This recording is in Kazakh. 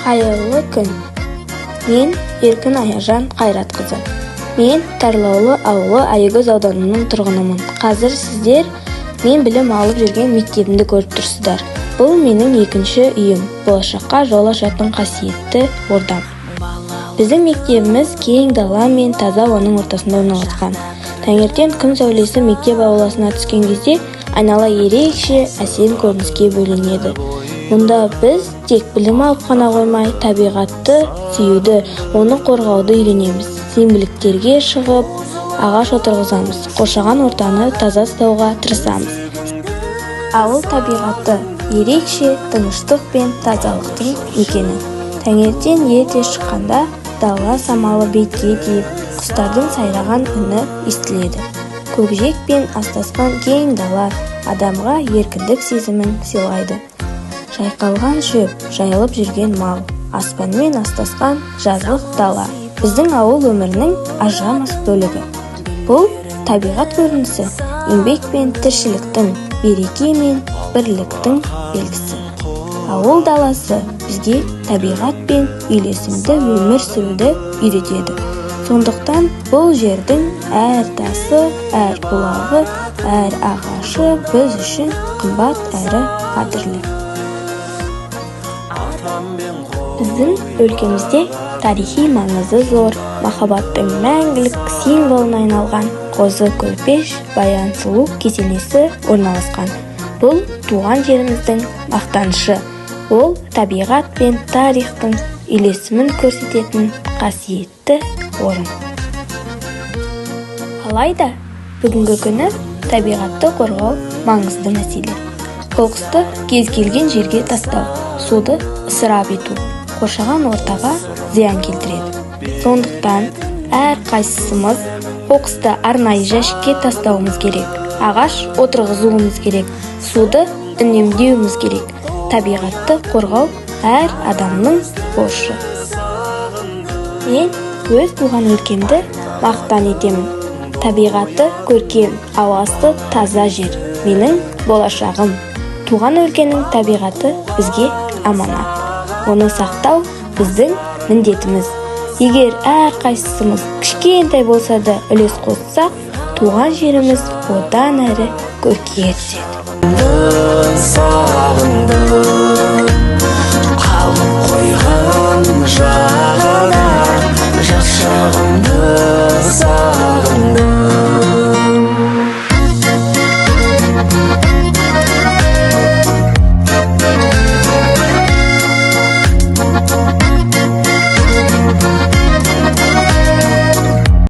Hayırlı күн. Мен Еркін Аяжан Қайратқызы. Мен Тарлаулы ауылы Айгөз ауданының тұрғынымын. Қазір сіздер мен білім алып жүрген мектебімді көріп тұрсыздар. Бұл менің екінші үйім, болашаққа жол ашатын қасиетті ордам. Біздің мектебіміз кең дала мен таза ауаның ортасында орналасқан. Таңертең күн сәулесі мектеп ауласына түскен кезде айнала ерекше әсем көрініске бөленеді. Мұнда біз тек білім алып қана қоймай, табиғатты сүюді, оны қорғауды үйренеміз. Сенбіліктерге шығып, ағаш отырғызамыз, қоршаған ортаны таза ұстауға тырысамыз. Ауыл табиғаты ерекше тыныштық пен тазалықтың мекені. Таңертең ерте шыққанда дала самалы бетке тиіп, құстардың сайраған үні естіледі. Көкжиек пен астасқан кең дала адамға еркіндік сезімін сыйлайды. Жайқалған шөп, жайылып жүрген мал, аспанмен астасқан жазық дала. Біздің ауыл өмірінің ажырамас бөлігі. Бұл табиғат көрінісі, еңбек пен тіршіліктің, береке мен бірліктің белгісі. Ауыл даласы бізге табиғат пен үйлесімді өмір сүруді үйретеді. Сондықтан бұл жердің әр тасы, әр бұлағы, әр ағашы біз үшін қымбат әрі қадірлі. Біздің өлкемізде тарихи маңызы зор, махаббаттың мәңгілік символына айналған Қозы Көрпеш Баян Сұлу кесенесі орналасқан. Бұл туған жеріміздің мақтанышы. Ол табиғат пен тарихтың үйлесімін көрсететін қасиетті орын. Алайда, бүгінгі күні табиғатты қорғау маңызды мәселе. Қоқысты кез келген жерге тастау, суды ысырап ету, қоршаған ортаға зиян келтіреді. Сондықтан әр қайсымыз қоқысты арнайы жәшікке тастауымыз керек, ағаш отырғызуымыз керек, суды үнемдеуіміз керек. Табиғатты қорғау әр адамның борышы. Мен өз туған өлкемді мақтан етемін. Табиғаты көркем, ауасы таза жер. Менің болашағым. Туған өлкенің табиғаты бізге аманат. Оны сақтау біздің міндетіміз. Егер әр қайсымыз кішкентай болса да үлес қоссақ, туған жеріміз одан әрі көркейе түседі.